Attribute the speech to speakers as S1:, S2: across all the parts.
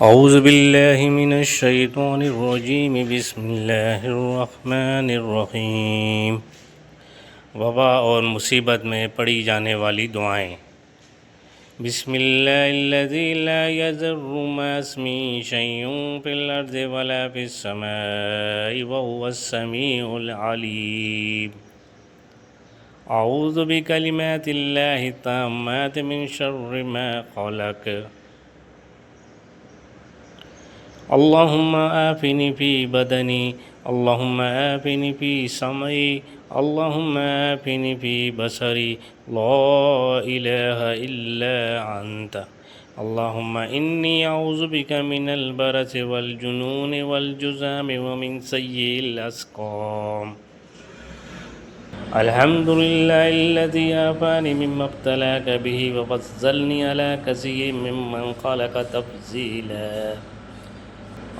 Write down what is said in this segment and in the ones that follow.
S1: أعوذ بالله من الشيطان الرجيم بسم الله الرحمن الرحीम। वबा और मुसीबत में पढ़ी जाने वाली दुआएं। बिस्मिल्लाहिल्लज़ी ला यज़ुर्रु मअस्मी शैउन फ़िल अर्ज़ि वला फ़िस समाई व हुवस समीउल अलीम। अऊज़ु बिकलिमातिल्लाहि ताम्माति मिन शर्रि मा ख़लक़। अल्लाहुम्मा आफ़िनी फ़ी बदनी, अल्लाहुम्मा आफ़िनी फ़ी समई, अल्लाहुम्मा आफ़िनी फ़ी बसरी, ला इलाहा इल्ला अंत। अल्लाहुम्मा इन्नी अऊज़ु बिका मिनल बरसि वल जुनूनि वल जुज़ामि व मिन सय्यिल अस्क़ाम। अल्हम्दुलिल्लाहिल्लज़ी आफ़ानी मिम्मा इब्तलाक बिही व फ़ज़्ज़लनी अला कसीरिम मिम्मन ख़लक़ तफ़ज़ीला।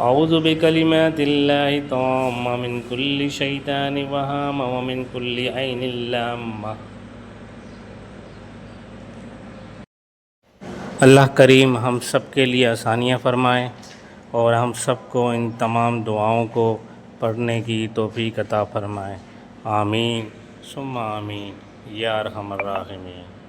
S1: अऊज़ु बिकलिमातिल्लाहि ताम्मा मिन कुल्लि शैतानिन व हामा व मिन कुल्लि ऐनिन लाम्मा। अल्लाह करीम हम सब के लिए आसानियाँ फ़रमाए और हम सब को इन तमाम दुआओं को पढ़ने की तौफ़ीक़ अता फ़रमाए। आमीन सुम्मा आमीन या अरहमर राहिमीन।